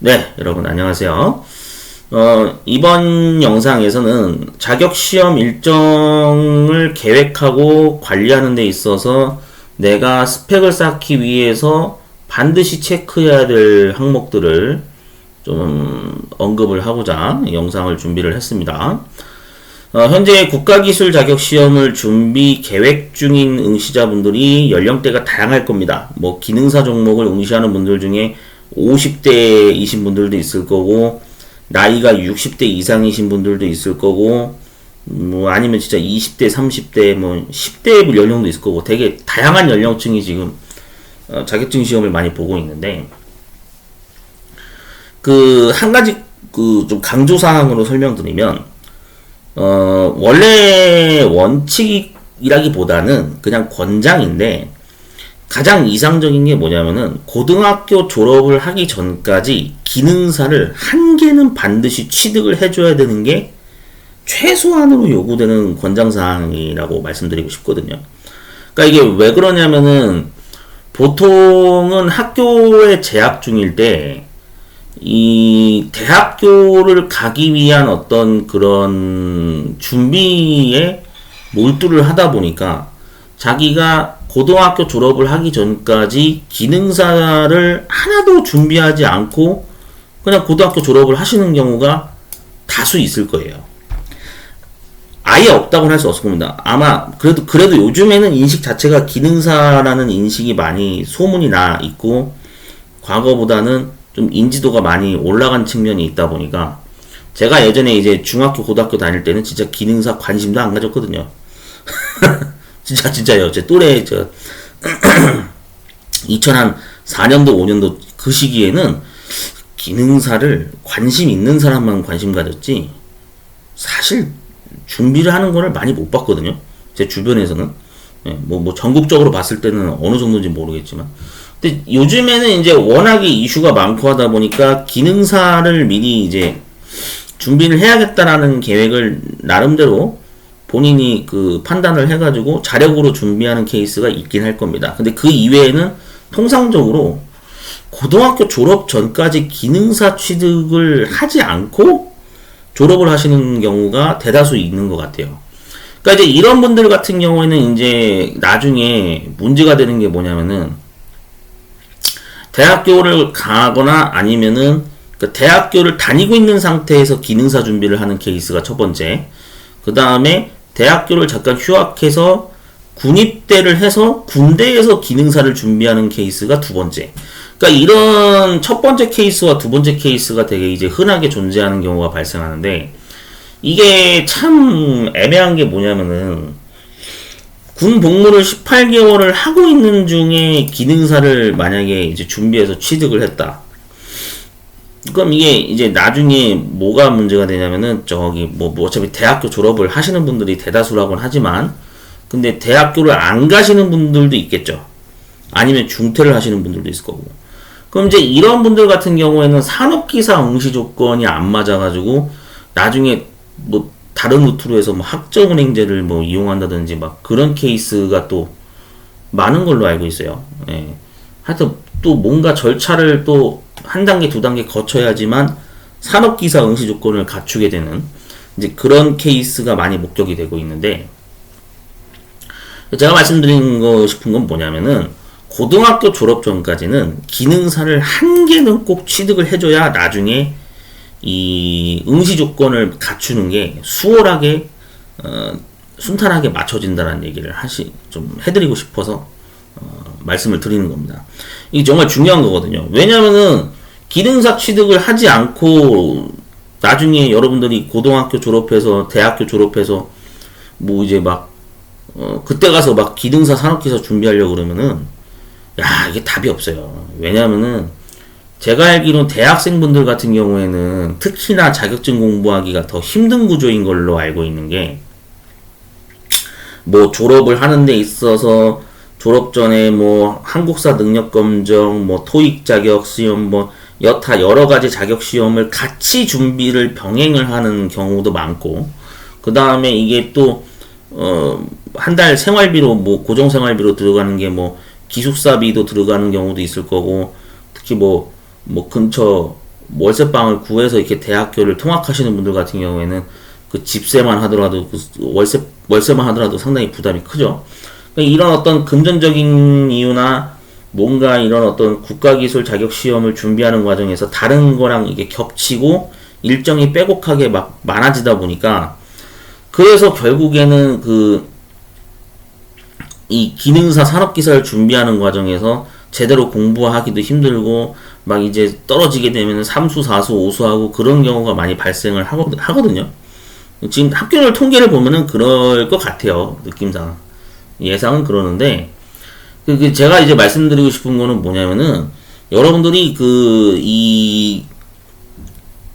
네, 여러분 안녕하세요. 이번 영상에서는 자격시험 일정을 계획하고 관리하는 데 있어서 내가 스펙을 쌓기 위해서 반드시 체크해야 될 항목들을 좀 언급을 하고자 영상을 준비를 했습니다. 현재 국가기술 자격시험을 준비 계획 중인 응시자분들이 연령대가 다양할 겁니다. 뭐 기능사 종목을 응시하는 분들 중에 50대이신 분들도 있을 거고, 나이가 60대 이상이신 분들도 있을 거고, 뭐 아니면 진짜 20대, 30대, 뭐 10대 연령도 있을 거고, 되게 다양한 연령층이 지금 자격증 시험을 많이 보고 있는데, 한 가지 좀 강조 사항으로 설명드리면, 원래 원칙이라기보다는 그냥 권장인데, 가장 이상적인 게 뭐냐면은 고등학교 졸업을 하기 전까지 기능사를 한 개는 반드시 취득을 해줘야 되는 게 최소한으로 요구되는 권장사항이라고 말씀드리고 싶거든요. 그러니까 이게 왜 그러냐면은 보통은 학교에 재학 중일 때 이 대학교를 가기 위한 어떤 그런 준비에 몰두를 하다 보니까 자기가 고등학교 졸업을 하기 전까지 기능사를 하나도 준비하지 않고 그냥 고등학교 졸업을 하시는 경우가 다수 있을 거예요. 아예 없다고는 할 수 없을 겁니다. 아마 그래도 요즘에는 인식 자체가 기능사라는 인식이 많이 소문이 나 있고 과거보다는 좀 인지도가 많이 올라간 측면이 있다 보니까 제가 예전에 이제 중학교 고등학교 다닐 때는 진짜 기능사 관심도 안 가졌거든요. 진짜요. 제 또래 2004년도 5년도 그 시기에는 기능사를 관심 있는 사람만 관심 가졌지 사실 준비를 하는 거를 많이 못 봤거든요. 제 주변에서는. 뭐 전국적으로 봤을 때는 어느 정도인지 모르겠지만. 근데 요즘에는 이제 워낙에 이슈가 많고 하다 보니까 기능사를 미리 이제 준비를 해야겠다라는 계획을 나름대로 본인이 그 판단을 해가지고 자력으로 준비하는 케이스가 있긴 할 겁니다. 근데 그 이외에는 통상적으로 고등학교 졸업 전까지 기능사 취득을 하지 않고 졸업을 하시는 경우가 대다수 있는 것 같아요. 그러니까 이제 이런 분들 같은 경우에는 이제 나중에 문제가 되는 게 뭐냐면은 대학교를 가거나 아니면은 그 대학교를 다니고 있는 상태에서 기능사 준비를 하는 케이스가 첫 번째. 그 다음에 대학교를 잠깐 휴학해서 군입대를 해서 군대에서 기능사를 준비하는 케이스가 두 번째. 그러니까 이런 첫 번째 케이스와 두 번째 케이스가 되게 이제 흔하게 존재하는 경우가 발생하는데 이게 참 애매한 게 뭐냐면은 군 복무를 18개월을 하고 있는 중에 기능사를 만약에 이제 준비해서 취득을 했다. 그럼 이게 이제 나중에 뭐가 문제가 되냐면은 뭐 어차피 대학교 졸업을 하시는 분들이 대다수라고는 하지만 근데 대학교를 안 가시는 분들도 있겠죠. 아니면 중퇴를 하시는 분들도 있을 거고. 그럼 이제 이런 분들 같은 경우에는 산업기사 응시 조건이 안 맞아가지고 나중에 뭐 다른 루트로 해서 뭐 학점은행제를 뭐 이용한다든지 막 그런 케이스가 또 많은 걸로 알고 있어요. 예. 하여튼 또 뭔가 절차를 또 한 단계, 두 단계 거쳐야지만 산업기사 응시 조건을 갖추게 되는 이제 그런 케이스가 많이 목격이 되고 있는데 제가 말씀드리고 싶은 건 뭐냐면은 고등학교 졸업 전까지는 기능사를 한 개는 꼭 취득을 해줘야 나중에 이 응시 조건을 갖추는 게 수월하게 순탄하게 맞춰진다는 얘기를 좀 해드리고 싶어서 말씀을 드리는 겁니다. 이게 정말 중요한 거거든요. 왜냐면은 기능사 취득을 하지 않고 나중에 여러분들이 고등학교 졸업해서 대학교 졸업해서 뭐 이제 막 그때 가서 막 기능사 산업기사 준비하려고 그러면은 이게 답이 없어요. 왜냐면은 제가 알기로는 대학생분들 같은 경우에는 특히나 자격증 공부하기가 더 힘든 구조인 걸로 알고 있는 게 뭐 졸업을 하는 데 있어서 졸업 전에 뭐 한국사 능력 검정, 뭐 토익 자격 시험, 뭐 여타 여러 가지 자격 시험을 같이 준비를 병행을 하는 경우도 많고, 그 다음에 이게 또 한 달 생활비로 뭐 고정 생활비로 들어가는 게 뭐 기숙사비도 들어가는 경우도 있을 거고, 특히 뭐 근처 월세방을 구해서 이렇게 대학교를 통학하시는 분들 같은 경우에는 그 집세만 하더라도 그 월세만 하더라도 상당히 부담이 크죠. 그러니까 이런 어떤 금전적인 이유나 뭔가 이런 어떤 국가기술 자격시험을 준비하는 과정에서 다른 거랑 이게 겹치고 일정이 빼곡하게 막 많아지다 보니까 그래서 결국에는 이 기능사 산업기사를 준비하는 과정에서 제대로 공부하기도 힘들고 막 이제 떨어지게 되면 3수, 4수, 5수하고 그런 경우가 많이 발생을 하거든요. 지금 학교를 통계를 보면은 그럴 것 같아요. 느낌상. 예상은 그러는데 제가 이제 말씀드리고 싶은 거는 뭐냐면은 여러분들이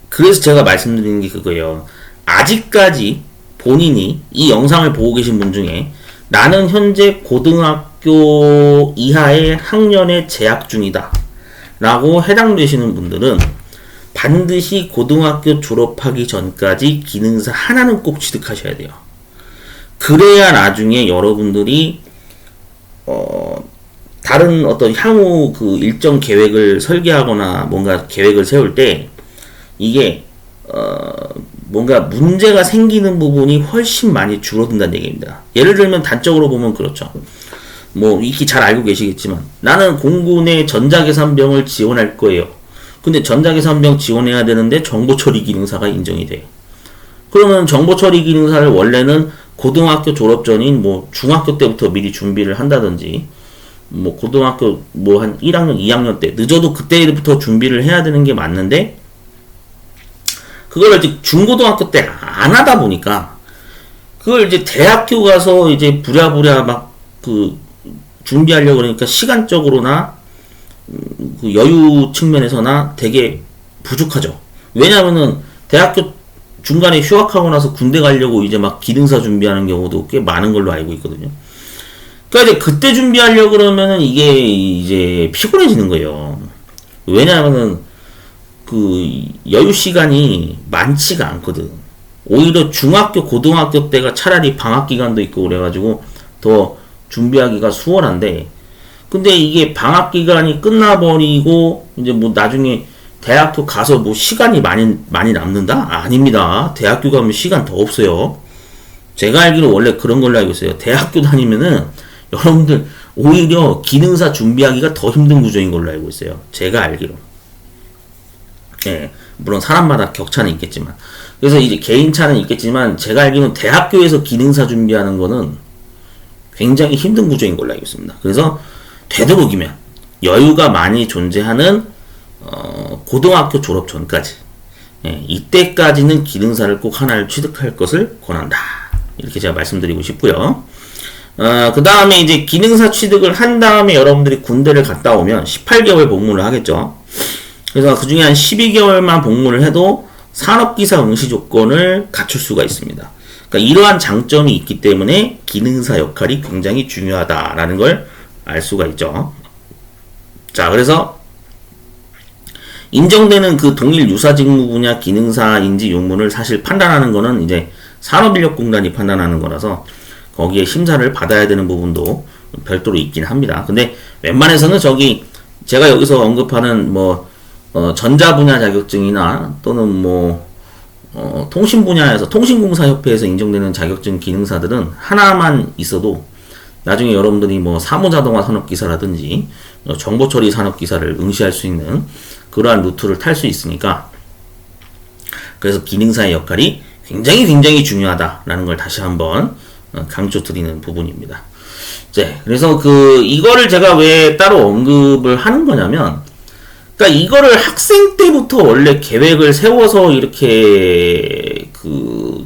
그래서 제가 말씀드리는 게 그거예요. 아직까지 본인이 이 영상을 보고 계신 분 중에 나는 현재 고등학교 이하의 학년에 재학 중이다 라고 해당되시는 분들은 반드시 고등학교 졸업하기 전까지 기능사 하나는 꼭 취득하셔야 돼요. 그래야 나중에 여러분들이 다른 어떤 향후 그 일정 계획을 설계하거나 뭔가 계획을 세울 때 이게 뭔가 문제가 생기는 부분이 훨씬 많이 줄어든다는 얘기입니다. 예를 들면 단적으로 보면 그렇죠. 뭐 익히 잘 알고 계시겠지만 나는 공군의 전자계산병을 지원할 거예요. 근데 전자계산병 지원해야 되는데 정보처리 기능사가 인정이 돼. 그러면 정보처리 기능사를 원래는 고등학교 졸업 전인 뭐 중학교 때부터 미리 준비를 한다든지 뭐 고등학교 뭐 한 1학년, 2학년 때 늦어도 그때부터 준비를 해야 되는 게 맞는데 그걸 이제 중고등학교 때 안 하다 보니까 그걸 이제 대학교 가서 이제 부랴부랴 막 준비하려고 그러니까 시간적으로나 그 여유 측면에서나 되게 부족하죠. 왜냐면은 대학교 중간에 휴학하고 나서 군대 가려고 이제 막 기능사 준비하는 경우도 꽤 많은 걸로 알고 있거든요. 그러니까 이제 그때 준비하려고 그러면은 이게 이제 피곤해지는 거예요. 왜냐하면은 여유 시간이 많지가 않거든. 오히려 중학교, 고등학교 때가 차라리 방학 기간도 있고 그래가지고 더 준비하기가 수월한데, 근데 이게 방학 기간이 끝나버리고 이제 뭐 나중에 대학교 가서 뭐 시간이 많이 남는다? 아닙니다. 대학교 가면 시간 더 없어요. 제가 알기로 원래 그런 걸로 알고 있어요. 대학교 다니면은 여러분들 오히려 기능사 준비하기가 더 힘든 구조인 걸로 알고 있어요. 제가 알기로. 예, 물론 사람마다 격차는 있겠지만. 그래서 이제 개인차는 있겠지만 제가 알기로는 대학교에서 기능사 준비하는 거는 굉장히 힘든 구조인 걸로 알고 있습니다. 그래서 되도록이면 여유가 많이 존재하는 고등학교 졸업 전까지, 예, 이때까지는 기능사를 꼭 하나를 취득할 것을 권한다. 이렇게 제가 말씀드리고 싶고요. 그 다음에 이제 기능사 취득을 한 다음에 여러분들이 군대를 갔다 오면 18개월 복무를 하겠죠. 그래서 그 중에 한 12개월만 복무를 해도 산업기사 응시 조건을 갖출 수가 있습니다. 그러니까 이러한 장점이 있기 때문에 기능사 역할이 굉장히 중요하다라는 걸 알 수가 있죠. 자, 그래서 인정되는 그 동일 유사 직무 분야 기능사인지 용문을 사실 판단하는 거는 이제 산업인력공단이 판단하는 거라서 거기에 심사를 받아야 되는 부분도 별도로 있긴 합니다. 근데 웬만해서는 제가 여기서 언급하는 전자 분야 자격증이나 또는 통신 분야에서 통신공사협회에서 인정되는 자격증 기능사들은 하나만 있어도 나중에 여러분들이 사무자동화 산업기사라든지 정보처리 산업기사를 응시할 수 있는 그러한 루트를 탈 수 있으니까, 그래서 기능사의 역할이 굉장히 굉장히 중요하다라는 걸 다시 한번 강조드리는 부분입니다. 네, 그래서 이거를 제가 왜 따로 언급을 하는 거냐면, 그러니까 이거를 학생 때부터 원래 계획을 세워서 이렇게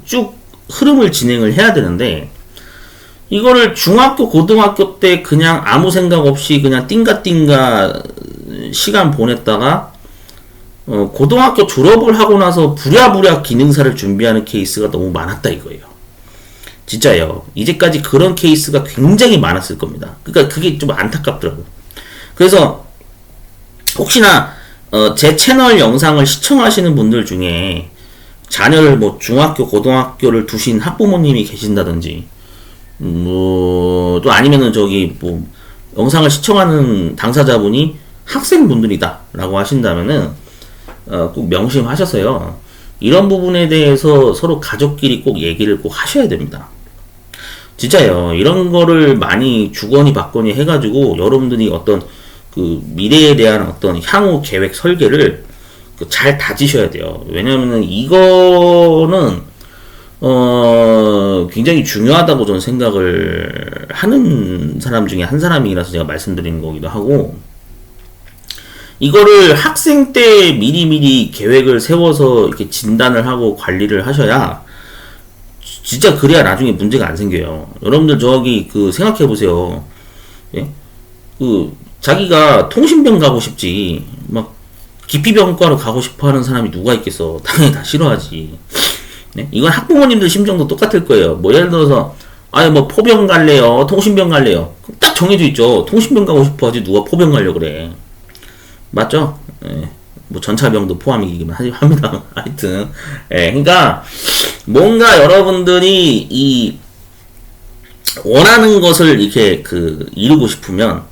쭉 흐름을 진행을 해야 되는데, 이거를 중학교, 고등학교 때 그냥 아무 생각 없이 그냥 띵가띵가 시간 보냈다가 고등학교 졸업을 하고 나서 부랴부랴 기능사를 준비하는 케이스가 너무 많았다 이거예요. 진짜예요. 이제까지 그런 케이스가 굉장히 많았을 겁니다. 그러니까 그게 좀 안타깝더라고요. 그래서 혹시나 제 채널 영상을 시청하시는 분들 중에 자녀를 중학교, 고등학교를 두신 학부모님이 계신다든지, 또 아니면은 영상을 시청하는 당사자분이 학생분들이다 라고 하신다면은 꼭 명심하셔서요. 이런 부분에 대해서 서로 가족끼리 꼭 얘기를 꼭 하셔야 됩니다. 진짜요. 이런 거를 많이 주거니 받거니 해가지고 여러분들이 어떤 그 미래에 대한 어떤 향후 계획 설계를 잘 다지셔야 돼요. 왜냐면은 이거는 굉장히 중요하다고 저는 생각을 하는 사람 중에 한 사람이라서 제가 말씀드리는 거기도 하고, 이거를 학생 때 미리미리 계획을 세워서 이렇게 진단을 하고 관리를 하셔야 진짜 그래야 나중에 문제가 안 생겨요. 여러분들 저기 생각해 보세요. 예? 자기가 통신병 가고 싶지 막 기피병과로 가고 싶어 하는 사람이 누가 있겠어. 당연히 다 싫어하지. 네? 이건 학부모님들 심정도 똑같을 거예요. 뭐 예를 들어서 아니 뭐 포병 갈래요, 통신병 갈래요. 딱 정해져 있죠. 통신병 가고 싶어 하지 누가 포병 가려고 그래. 맞죠? 예. 뭐 전차병도 포함이기만 합니다. 하여튼 그러니까 뭔가 여러분들이 이 원하는 것을 이렇게 이루고 싶으면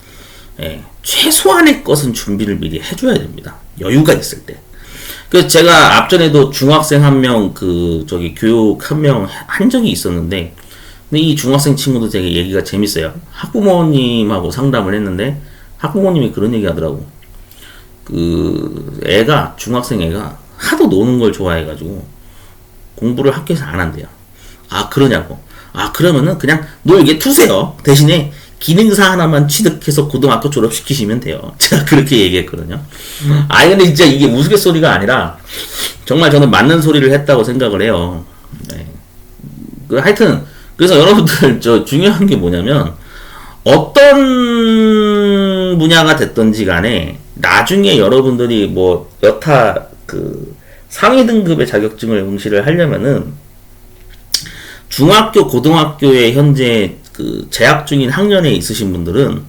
최소한의 것은 준비를 미리 해줘야 됩니다. 여유가 있을 때. 그래서 제가 앞전에도 중학생 한 명 교육 한 명 한 적이 있었는데, 근데 이 중학생 친구도 되게 얘기가 재밌어요. 학부모님하고 상담을 했는데 학부모님이 그런 얘기 하더라고. 중학생 애가 하도 노는 걸 좋아해가지고 공부를 학교에서 안 한대요. 아, 그러냐고. 아, 그러면은 그냥 놀게 두세요. 대신에 기능사 하나만 취득해서 고등학교 졸업시키시면 돼요. 제가 그렇게 얘기했거든요. 근데 진짜 이게 우스갯소리가 아니라 정말 저는 맞는 소리를 했다고 생각을 해요. 네. 하여튼 그래서 여러분들 중요한 게 뭐냐면 어떤 분야가 됐던지 간에 나중에 여러분들이 뭐 여타 상위 등급의 자격증을 응시를 하려면은 중학교, 고등학교에 현재 재학 중인 학년에 있으신 분들은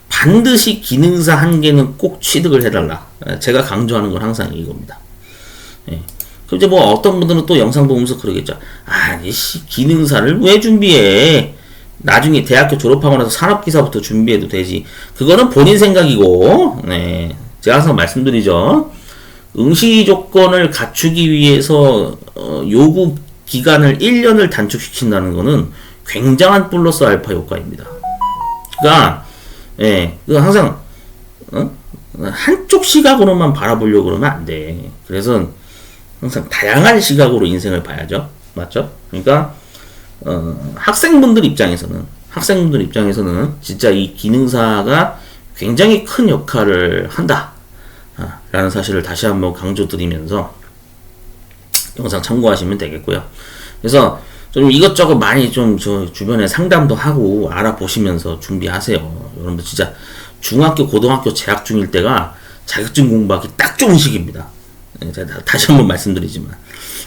반드시 기능사 한 개는 꼭 취득을 해달라. 제가 강조하는 건 항상 이겁니다. 그럼 이제 뭐 어떤 분들은 또 영상 보면서 그러겠죠. 기능사를 왜 준비해? 나중에 대학교 졸업하고 나서 산업기사부터 준비해도 되지. 그거는 본인 생각이고, 제가 항상 말씀드리죠. 응시 조건을 갖추기 위해서 요구 기간을 1년을 단축시킨다는 거는 굉장한 플러스 알파 효과입니다. 그러니까 항상 한쪽 시각으로만 바라보려고 그러면 안 돼. 그래서 항상 다양한 시각으로 인생을 봐야죠. 맞죠? 그러니까 학생분들 입장에서는 진짜 이 기능사가 굉장히 큰 역할을 한다 라는 사실을 다시 한번 강조드리면서 영상 참고하시면 되겠고요. 그래서 좀 이것저것 많이 좀 주변에 상담도 하고 알아보시면서 준비하세요. 여러분들 진짜 중학교, 고등학교 재학 중일 때가 자격증 공부하기 딱 좋은 시기입니다. 제가 다시 한번 말씀드리지만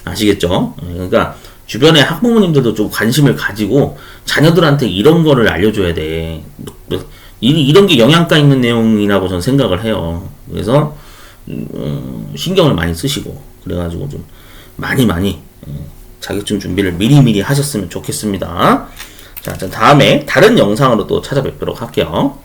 아시겠죠? 그러니까 주변에 학부모님들도 좀 관심을 가지고 자녀들한테 이런 거를 알려줘야 돼. 이런 게 영양가 있는 내용이라고 저는 생각을 해요. 그래서 신경을 많이 쓰시고 그래가지고 좀 많이 자격증 준비를 미리미리 하셨으면 좋겠습니다. 자, 다음에 다른 영상으로 또 찾아뵙도록 할게요.